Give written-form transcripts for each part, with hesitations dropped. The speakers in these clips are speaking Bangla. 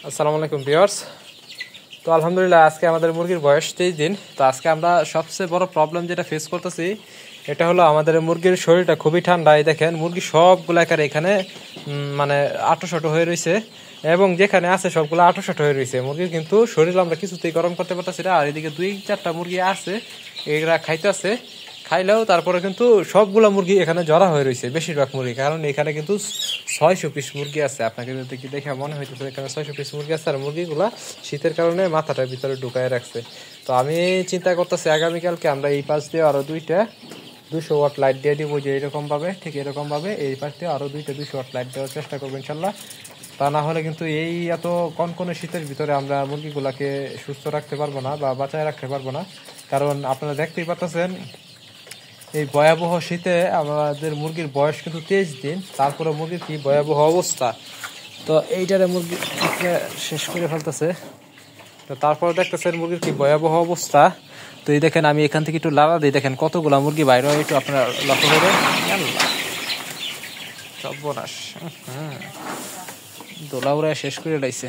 আসসালামু আলাইকুম ভিউয়ার্স। তো আলহামদুলিল্লাহ আজকে আমাদের মুরগির বয়স 23 দিন। তো আজকে আমরা সবচেয়ে বড় প্রবলেম যেটা ফেস করতেছি এটা হলো আমাদের মুরগির শরীরটা খুবই ঠান্ডা। এই দেখেন মুরগি সবগুলো এখানে মানে আঁটো হয়ে রয়েছে এবং যেখানে আছে সবগুলো আঁটো হয়ে রয়েছে। মুরগির কিন্তু শরীর আমরা কিছুতেই গরম করতে পারতেছি না। আর এদিকে 2-4টা মুরগি আছে, এরা খাইতেছে, খাইলেও তারপরে কিন্তু সবগুলো মুরগি এখানে জড়া হয়ে রয়েছে, বেশিরভাগ মুরগি। কারণ এখানে কিন্তু 600 পিস মুরগি আছে। আপনাকে যদি দেখে মনে হইতেছে এখানে 600 পিস মুরগি আছে। আর মুরগিগুলা শীতের কারণে মাথাটার ভিতরে ঢুকায় রাখছে। তো আমি চিন্তা করতেছি আগামীকালকে আমরা এই পাশ দিয়ে আরো 200 ওয়াট লাইট দিয়ে দিব, যে এরকম ভাবে, ঠিক এরকম ভাবে এই পাশ দিয়ে আরো 200 ওয়াট লাইট দেওয়ার চেষ্টা করবো ইনশাল্লাহ। তা না হলে কিন্তু এই এত কনকনে শীতের ভিতরে আমরা মুরগিগুলাকে সুস্থ রাখতে পারবো না বা বাঁচায় রাখতে পারবো না। কারণ আপনারা দেখতেই পাচ্ছেন এই ভয়াবহ শীতে আমাদের মুরগির বয়স কিন্তু 23 দিন, তারপরে মুরগির কি ভয়াবহ অবস্থা। তো এইটারে মুরগি শেষ করে ফেলতেছে। তো তারপরে দেখতেছেন মুরগির কি ভয়াবহ অবস্থা। তো এই দেখেন আমি এখান থেকে একটু লাড়া দিই, দেখেন কতগুলা মুরগি বাইরে হয়, একটু আপনারা লক্ষ্য করে। সর্বনাশ, দোলাউড়ায় শেষ করে লাইছে।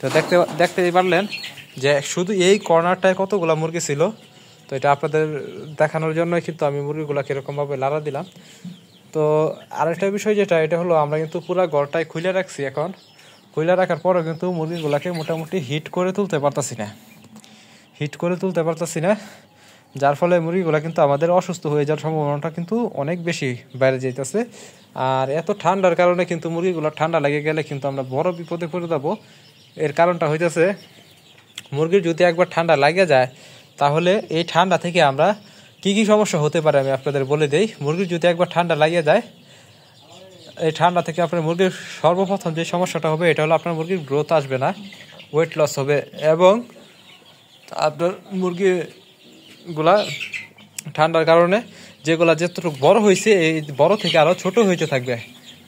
তো দেখতে পারলেন যে শুধু এই কর্নারটায় কতগুলা মুরগি ছিল। তো এটা আপনাদের দেখানোর জন্যই কিন্তু আমি মুরগিগুলা কিরকমভাবে লাড়া দিলাম। তো আরেকটা বিষয় যেটা, এটা হলো আমরা কিন্তু পুরো ঘরটাই খুলে রাখছি। এখন খুলে রাখার পরেও কিন্তু মুরগিগুলাকে মোটামুটি হিট করে তুলতে পারতাছি না, যার ফলে মুরগিগুলা কিন্তু আমাদের অসুস্থ হয়ে যাওয়ার সম্ভাবনাটা কিন্তু অনেক বেশি বাইরে যাইতেছে। আর এত ঠান্ডার কারণে কিন্তু মুরগিগুলো ঠান্ডা লেগে গেলে কিন্তু আমরা বড় বিপদে পড়ে যাবো। এর কারণটা হইতেছে, মুরগির যদি একবার ঠান্ডা লাগে যায় তাহলে এই ঠান্ডা থেকে আমরা কি সমস্যা হতে পারে আমি আপনাদের বলে দেই। মুরগির যদি একবার ঠান্ডা লাগিয়ে যায়, এই ঠান্ডা থেকে আপনার মুরগির সর্বপ্রথম যে সমস্যাটা হবে এটা হলো আপনার মুরগির গ্রোথ আসবে না, ওয়েট লস হবে এবং আপনার মুরগিগুলা ঠান্ডার কারণে যেগুলা যতটুকু বড় হয়েছে এই বড় থেকে আরও ছোট হইতে থাকবে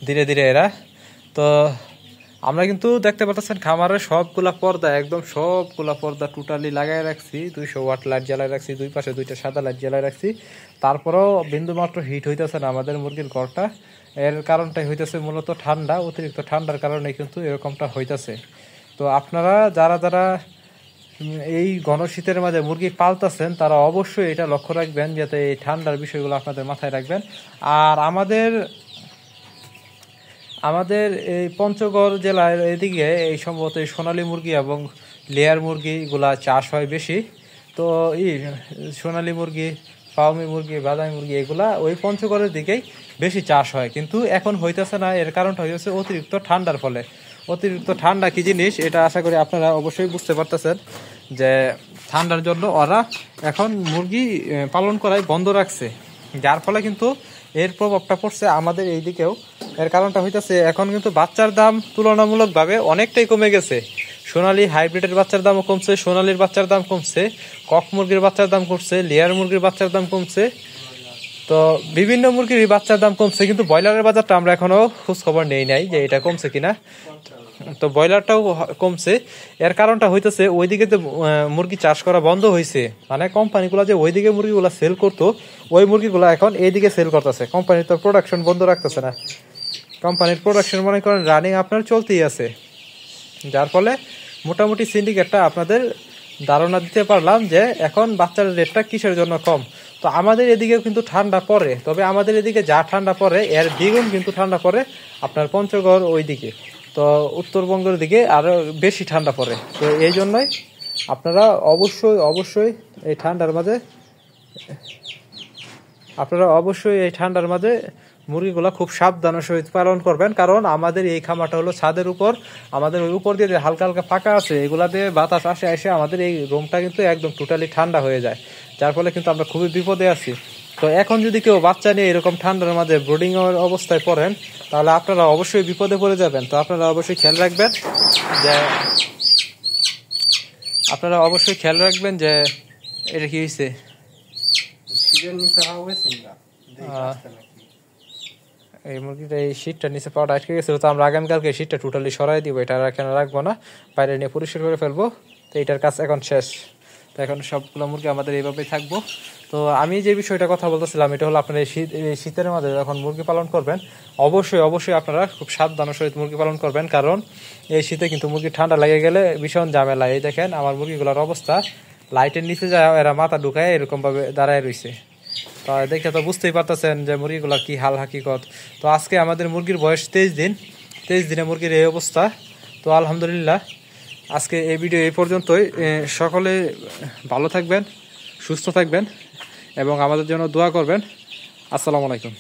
ধীরে ধীরে এরা। তো আমরা কিন্তু দেখতে পাচ্ছেন খামারের সবগুলা পর্দা টোটালি লাগাই রাখছি, 200 ওয়াট লাইট জ্বালাই রাখছি, দুই পাশে 2টা সাদা লাইট জ্বালাই রাখছি। তারপরেও বিন্দুমাত্র হিট হইতেছে না আমাদের মুরগির ঘরটা। এর কারণটাই হইতেছে মূলত ঠান্ডা, অতিরিক্ত ঠান্ডার কারণে কিন্তু এরকমটা হইতেছে। তো আপনারা যারা এই ঘন শীতের মাঝে মুরগি পালতেছেন তারা অবশ্যই এটা লক্ষ্য রাখবেন, যাতে এই ঠান্ডার বিষয়গুলো আপনাদের মাথায় রাখবেন। আর আমাদের এই পঞ্চগড় জেলার এদিকে এই সম্ভবত এই সোনালী মুরগি এবং লেয়ার মুরগিগুলা চাষ হয় বেশি। তো সোনালী মুরগি, ফার্মি মুরগি, বাদামি মুরগি এগুলা ওই পঞ্চগড়ের দিকেই বেশি চাষ হয়, কিন্তু এখন হইতেছে না। এর কারণটা হইতেছে অতিরিক্ত ঠান্ডার ফলে। অতিরিক্ত ঠান্ডা কি জিনিস এটা আশা করি আপনারা অবশ্যই বুঝতে পারতেছেন, যে ঠান্ডার জন্য ওরা এখন মুরগি পালন করাই বন্ধ রাখছে, যার ফলে কিন্তু এর প্রভাবটা পড়ছে আমাদের এই দিকেও। এর কারণটা হইতেছে এখন কিন্তু বাচ্চার দাম তুলনামূলকভাবে অনেকটাই কমে গেছে। সোনালী হাইব্রিডের বাচ্চার দামও কমছে, সোনালীর বাচ্চার দাম কমছে, কক মুরগির বাচ্চার দাম কমছে, লেয়ার মুরগির বাচ্চার দাম কমছে। তো বিভিন্ন মুরগির বাচ্চার দাম কমছে, কিন্তু ব্রয়লারের বাজারটা আমরা এখনো খোঁজ খবর নেই নাই যে এটা কমছে কিনা। তো ব্রয়লারটাও কমছে। এর কারণটা হইতেছে ওইদিকে যে মুরগি চাষ করা বন্ধ হয়েছে, মানে কোম্পানিগুলো যে ওইদিকে মুরগিগুলা সেল করতো ওই মুরগিগুলা এখন এইদিকে সেল করতেছে। কোম্পানি তো প্রোডাকশন বন্ধ রাখতেছে না, কোম্পানির প্রোডাকশন মনে করেন রানিং আপনার চলতেই আছে। যার ফলে মোটামুটি সিন্ডিকেটটা আপনাদের ধারণা দিতে পারলাম যে এখন বাচ্চার রেটটা কিসের জন্য কম। তো আমাদের এদিকেও কিন্তু ঠান্ডা পড়ে, তবে আমাদের এদিকে যা ঠান্ডা পড়ে এর দ্বিগুণ কিন্তু ঠান্ডা পড়ে আপনার পঞ্চগড় ওই দিকে, তো উত্তরবঙ্গের দিকে আরো বেশি ঠান্ডা পড়ে। তো এই জন্যই আপনারা অবশ্যই এই ঠান্ডার মাঝে মুরগিগুলা খুব সাবধানের সহিত পালন করবেন। কারণ আমাদের এই খামারটা হলো ছাদের উপর, আমাদের ওই উপর দিয়ে যে হালকা হালকা ফাঁকা আছে এগুলা দিয়ে বাতাস এসে আমাদের এই রুমটা কিন্তু একদম টোটালি ঠান্ডা হয়ে যায়, যার ফলে কিন্তু আমরা খুবই বিপদে আছি। তো এখন যদি কেউ বাচ্চা নিয়ে এরকম ঠান্ডার মাঝে ব্রিডিং অবস্থায় পড়েন তাহলে আপনারা অবশ্যই বিপদে পড়ে যাবেন। তো আপনারা অবশ্যই খেয়াল রাখবেন যে এটা কি হয়েছে। এই মুরগিটা এই শীটটা নিচে পাওয়াটা আটকে গেছিল, তো আমরা আগামীকালকে শীটটা টোটালি সরাই দিব, এটা আর এখানে রাখবো না, বাইরে নিয়ে পরিষ্কার করে ফেলবো। তো এটার কাজ এখন শেষ। তো এখন সবগুলো মুরগি আমাদের এইভাবেই থাকবো। তো আমি যে বিষয়টা কথা বলতেছিলাম এটা হলো আপনার এই শীতের মাঝে যখন মুরগি পালন করবেন অবশ্যই আপনারা খুব সাবধানের সহিত মুরগি পালন করবেন, কারণ এই শীতে কিন্তু মুরগি ঠান্ডা লেগে গেলে ভীষণ ঝামেলা। এই দেখেন আমার মুরগিগুলোর অবস্থা, লাইটের নিচে যায় এরা মাথা ঢুকায় এরকম ভাবে দাঁড়ায় রয়েছে। তো দেখে তো বুঝতেই পারতেছেন যে মুরগিগুলোর কি হাল হাকিকত। তো আজকে আমাদের মুরগির বয়স 23 দিনে মুরগির এই অবস্থা। তো আলহামদুলিল্লাহ আজকে এই ভিডিও এই পর্যন্তই। সকলে ভালো থাকবেন, সুস্থ থাকবেন এবং আমাদের জন্য দোয়া করবেন। আসসালামু আলাইকুম।